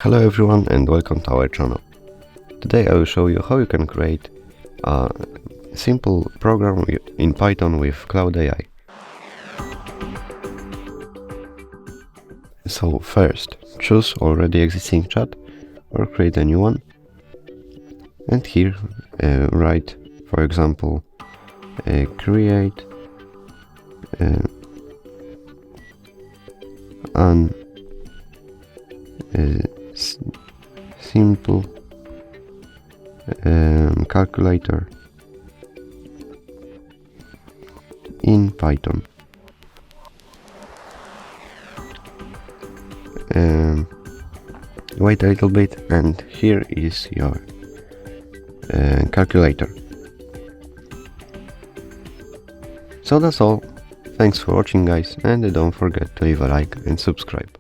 Hello everyone and welcome to our channel. Today I will show you how you can create a simple program in Python with Claude AI. So first, choose already existing chat or create a new one, and here write, for example, create an simple calculator in Python. Wait a little bit, and here is your calculator. So that's all. Thanks for watching, guys, and don't forget to leave a like and subscribe.